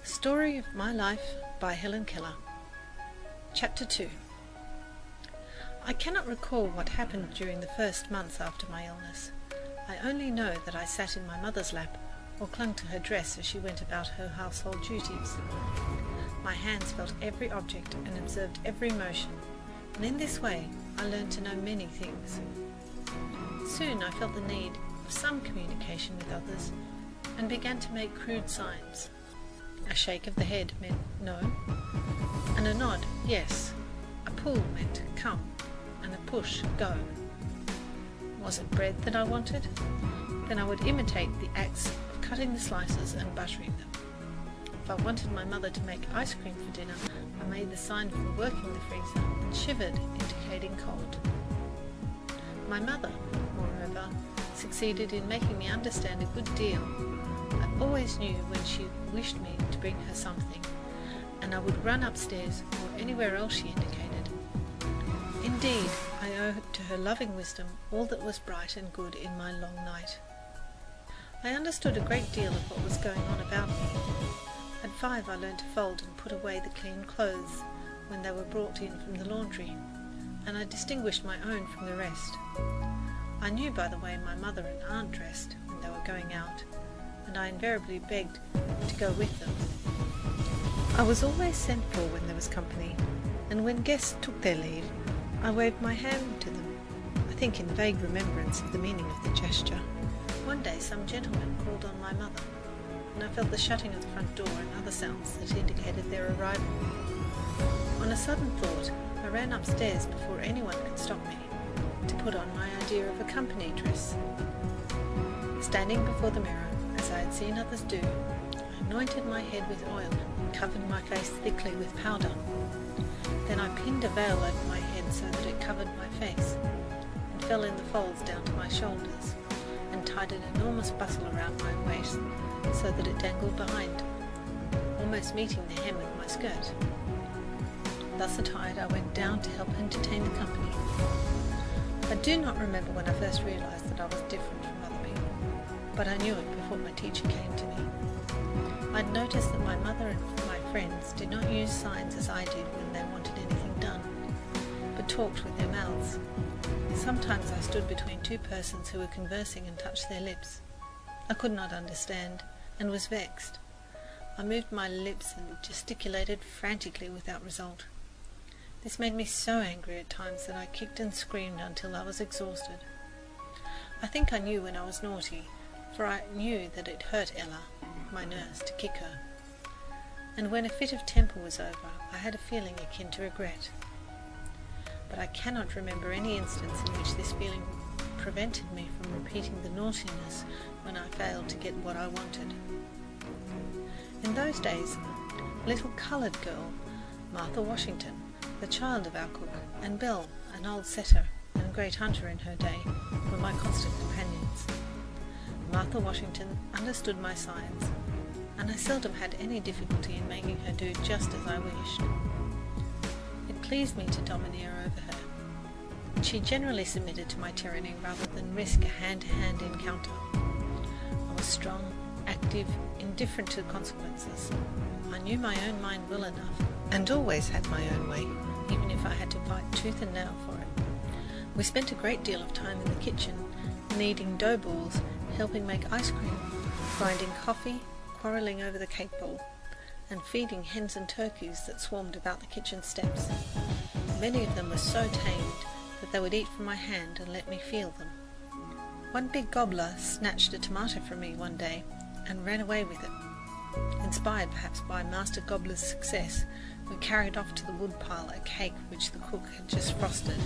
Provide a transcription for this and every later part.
Story of My Life by Helen Keller. Chapter 2. I cannot recall what happened during the first months after my illness. I only know that I sat in my mother's lap or clung to her dress as she went about her household duties. My hands felt every object and observed every motion, and in this way I learned to know many things. Soon I felt the need of some communication with others and began to make crude signs. A shake of the head meant no, and a nod, yes. A pull meant come, and a push, go. Was it bread that I wanted? Then I would imitate the acts of cutting the slices and buttering them. If I wanted my mother to make ice cream for dinner, I made the sign for working the freezer and shivered, indicating cold. My mother, moreover, succeeded in making me understand a good deal. I always knew when she wished me to bring her something, and I would run upstairs or anywhere else she indicated. Indeed, I owe to her loving wisdom all that was bright and good in my long night. I understood a great deal of what was going on about me. At 5 I learned to fold and put away the clean clothes when they were brought in from the laundry, and I distinguished my own from the rest. I knew by the way my mother and aunt dressed when they were going out, and I invariably begged to go with them. I was always sent for when there was company, and when guests took their leave, I waved my hand to them, I think in vague remembrance of the meaning of the gesture. One day some gentleman called on my mother, and I felt the shutting of the front door and other sounds that indicated their arrival. On a sudden thought, I ran upstairs before anyone could stop me, to put on my idea of a company dress. Standing before the mirror, as I had seen others do, I anointed my head with oil and covered my face thickly with powder. Then I pinned a veil over my head so that it covered my face, and fell in the folds down to my shoulders, and tied an enormous bustle around my waist so that it dangled behind, almost meeting the hem of my skirt. Thus attired, I went down to help entertain the company. I do not remember when I first realized that I was different from other people, but I knew it before my teacher came to me. I'd noticed that my mother and my friends did not use signs as I did when they wanted anything done, but talked with their mouths. Sometimes I stood between two persons who were conversing and touched their lips. I could not understand, and was vexed. I moved my lips and gesticulated frantically without result. This made me so angry at times that I kicked and screamed until I was exhausted. I think I knew when I was naughty, for I knew that it hurt Ella, my nurse, to kick her. And when a fit of temper was over, I had a feeling akin to regret. But I cannot remember any instance in which this feeling prevented me from repeating the naughtiness when I failed to get what I wanted. In those days, a little coloured girl, Martha Washington, the child of our cook, and Belle, an old setter and great hunter in her day, were my constant companions. Martha Washington understood my signs, and I seldom had any difficulty in making her do just as I wished. It pleased me to domineer over her, and she generally submitted to my tyranny rather than risk a hand-to-hand encounter. I was strong, active, indifferent to consequences. I knew my own mind well enough, and always had my own way, even if I had to fight tooth and nail for it. We spent a great deal of time in the kitchen, kneading dough balls, helping make ice cream, grinding coffee, quarrelling over the cake bowl, and feeding hens and turkeys that swarmed about the kitchen steps. Many of them were so tamed that they would eat from my hand and let me feel them. One big gobbler snatched a tomato from me one day and ran away with it. Inspired perhaps by Master Gobbler's success, we carried off to the woodpile a cake which the cook had just frosted,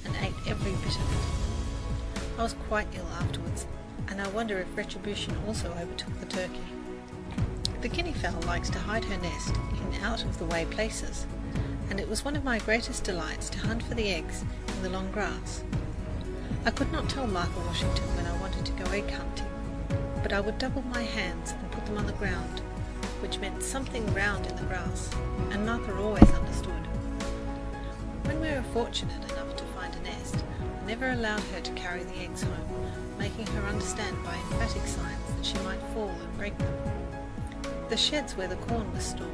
and ate every bit of it. I was quite ill afterwards, and I wonder if retribution also overtook the turkey. The guinea fowl likes to hide her nest in out-of-the-way places, and it was one of my greatest delights to hunt for the eggs in the long grass. I could not tell Martha Washington when I wanted to go egg hunting, but I would double my hands and put them on the ground, which meant something round in the grass, and Martha always understood. When we were fortunate enough to find a nest, I never allowed her to carry the eggs home, making her understand by emphatic signs that she might fall and break them. the sheds where the corn was stored,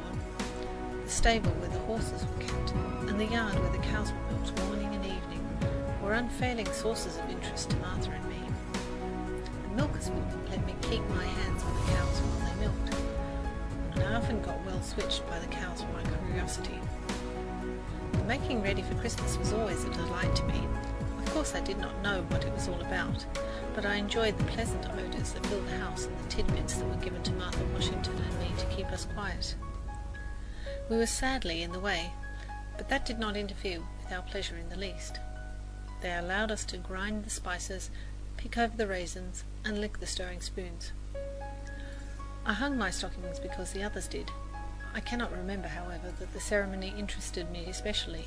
the stable where the horses were kept, and the yard where the cows were milked morning and evening were unfailing sources of interest to Martha and me. The milkers would let me keep my hands on the cows while they milked, and I often got well switched by the cows for my curiosity. The making ready for Christmas was always a delight to me. Of course I did not know what it was all about, but I enjoyed the pleasant odours that filled the house and the tidbits that were given to Martha Washington and me to keep us quiet. We were sadly in the way, but that did not interfere with our pleasure in the least. They allowed us to grind the spices, pick over the raisins, and lick the stirring spoons. I hung my stockings because the others did. I cannot remember, however, that the ceremony interested me especially,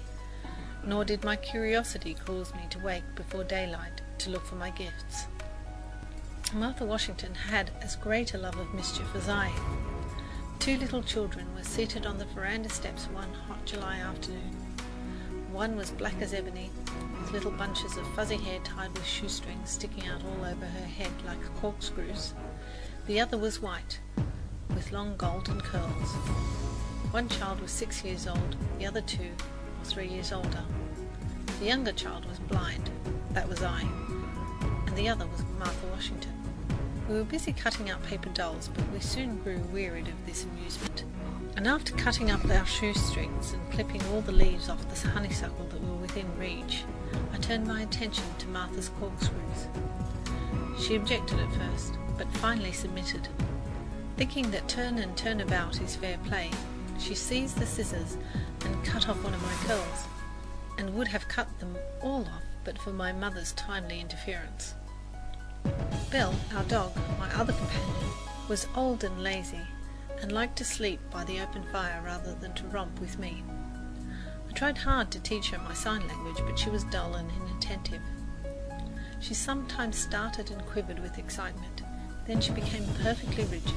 nor did my curiosity cause me to wake before daylight to look for my gifts. Martha Washington had as great a love of mischief as I. 2 little children were seated on the veranda steps one hot July afternoon. One was black as ebony, with little bunches of fuzzy hair tied with shoestrings sticking out all over her head like corkscrews. The other was white, with long golden curls. One child was 6 years old, the other 2 or 3 years older. The younger child was blind, that was I, and the other was Martha Washington. We were busy cutting out paper dolls, but we soon grew wearied of this amusement, and after cutting up our shoestrings and clipping all the leaves off the honeysuckle that were within reach, I turned my attention to Martha's corkscrews. She objected at first, but finally submitted. Thinking that turn and turn about is fair play, she seized the scissors and cut off one of my curls, and would have cut them all off but for my mother's timely interference. Belle, our dog, my other companion, was old and lazy, and liked to sleep by the open fire rather than to romp with me. I tried hard to teach her my sign language, but she was dull and inattentive. She sometimes started and quivered with excitement. Then she became perfectly rigid,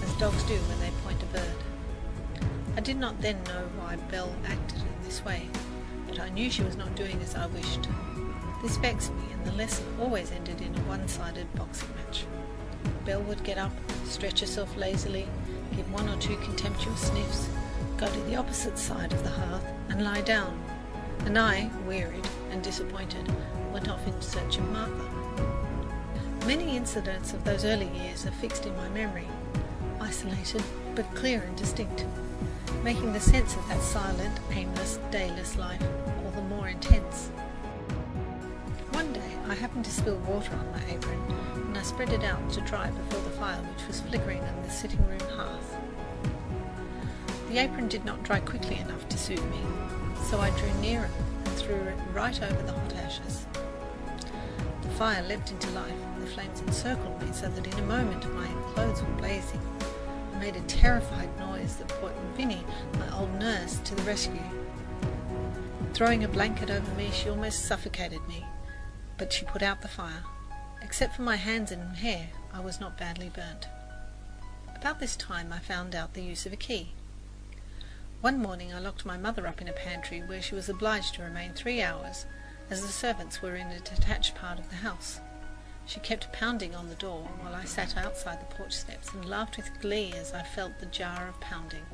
as dogs do when they point a bird. I did not then know why Belle acted in this way, but I knew she was not doing as I wished. This vexed me, and the lesson always ended in a one-sided boxing match. Belle would get up, stretch herself lazily, give 1 or 2 contemptuous sniffs, go to the opposite side of the hearth and lie down, and I, wearied and disappointed, went off in search of Martha. Many incidents of those early years are fixed in my memory, isolated but clear and distinct, making the sense of that silent, aimless, dayless life all the more intense. One day I happened to spill water on my apron, and I spread it out to dry before the fire which was flickering on the sitting room hearth. The apron did not dry quickly enough to suit me, so I drew nearer and threw it right over the hot ashes. The fire leapt into life, and the flames encircled me so that in a moment my clothes were blazing. I made a terrified noise that brought Vinnie, my old nurse, to the rescue. Throwing a blanket over me, she almost suffocated me, but she put out the fire. Except for my hands and hair, I was not badly burnt. About this time I found out the use of a key. One morning I locked my mother up in a pantry where she was obliged to remain 3 hours, as the servants were in a detached part of the house. She kept pounding on the door while I sat outside the porch steps and laughed with glee as I felt the jar of pounding.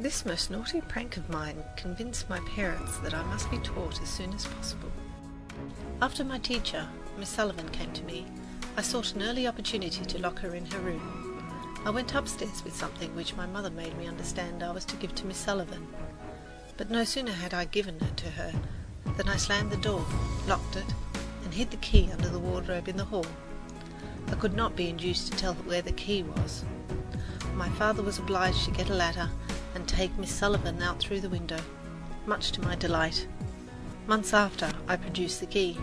This most naughty prank of mine convinced my parents that I must be taught as soon as possible. After my teacher, Miss Sullivan, came to me, I sought an early opportunity to lock her in her room. I went upstairs with something which my mother made me understand I was to give to Miss Sullivan, but no sooner had I given it to her than I slammed the door, locked it, and hid the key under the wardrobe in the hall. I could not be induced to tell her where the key was. My father was obliged to get a ladder and take Miss Sullivan out through the window, much to my delight. Months after, I produced the key.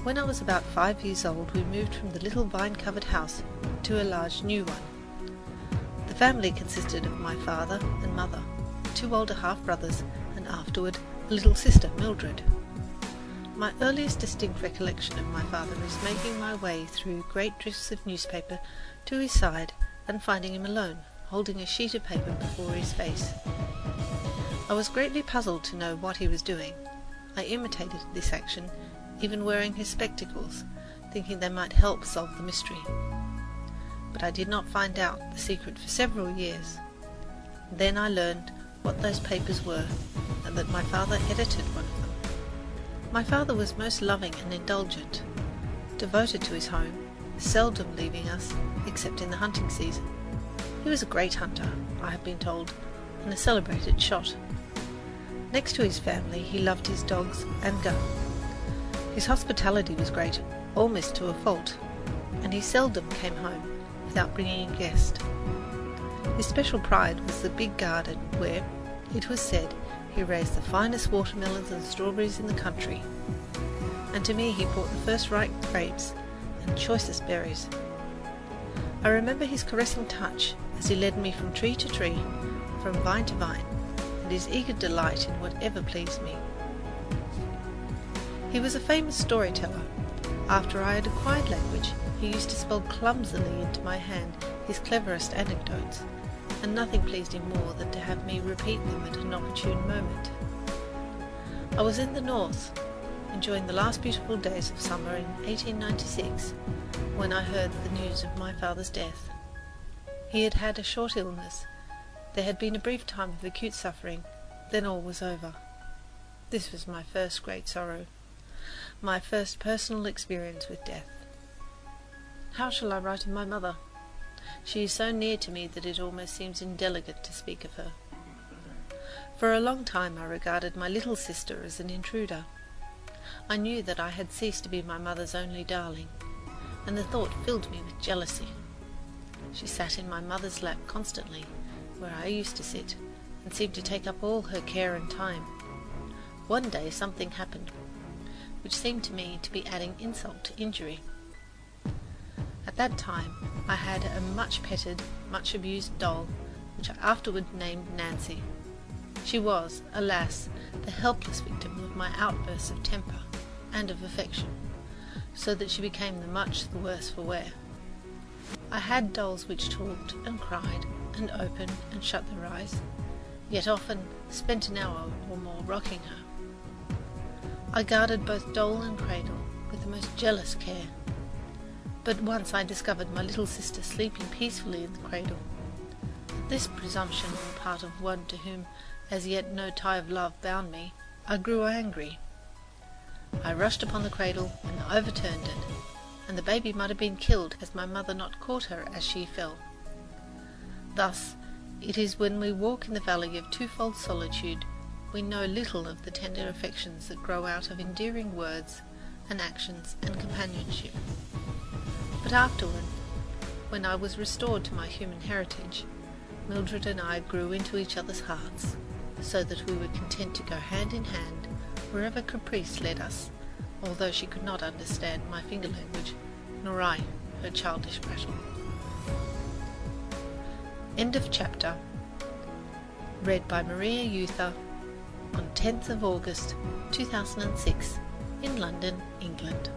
When I was about 5 years old, we moved from the little vine-covered house to a large new one. The family consisted of my father and mother, 2 older half-brothers, and afterward a little sister, Mildred. My earliest distinct recollection of my father is making my way through great drifts of newspaper to his side and finding him alone, holding a sheet of paper before his face. I was greatly puzzled to know what he was doing. I imitated this action, even wearing his spectacles, thinking they might help solve the mystery. but I did not find out the secret for several years. Then I learned what those papers were, and that my father edited one of them. My father was most loving and indulgent, devoted to his home, seldom leaving us except in the hunting season. He was a great hunter, I have been told, and a celebrated shot. Next to his family, he loved his dogs and gun. His hospitality was great, almost to a fault, and he seldom came home without bringing a guest. His special pride was the big garden where, it was said, he raised the finest watermelons and strawberries in the country, and to me he brought the first ripe grapes and choicest berries. I remember his caressing touch as he led me from tree to tree, from vine to vine, and his eager delight in whatever pleased me. He was a famous storyteller. After I had acquired language, he used to spell clumsily into my hand his cleverest anecdotes, and nothing pleased him more than to have me repeat them at an opportune moment. I was in the north, enjoying the last beautiful days of summer in 1896, when I heard the news of my father's death. He had had a short illness. There had been a brief time of acute suffering, then all was over. This was my first great sorrow, my first personal experience with death. How shall I write of my mother? She is so near to me that it almost seems indelicate to speak of her. For a long time I regarded my little sister as an intruder. I knew that I had ceased to be my mother's only darling, and the thought filled me with jealousy. She sat in my mother's lap constantly, where I used to sit, and seemed to take up all her care and time. One day something happened, which seemed to me to be adding insult to injury. At that time I had a much petted, much abused doll, which I afterward named Nancy. She was, alas, the helpless victim of my outbursts of temper and of affection, so that she became much the worse for wear. I had dolls which talked and cried and opened and shut their eyes, yet often spent an hour or more rocking her. I guarded both doll and cradle with the most jealous care, but once I discovered my little sister sleeping peacefully in the cradle. This presumption on the part of one to whom as yet no tie of love bound me, I grew angry. I rushed upon the cradle and overturned it, and the baby might have been killed had my mother not caught her as she fell. Thus, it is when we walk in the valley of twofold solitude, we know little of the tender affections that grow out of endearing words and actions and companionship. But afterward, when I was restored to my human heritage, Mildred and I grew into each other's hearts, so that we were content to go hand in hand wherever caprice led us, although she could not understand my finger language, nor I her childish prattle. End of chapter. Read by Maria Euther on 10th of August 2006 in London, England.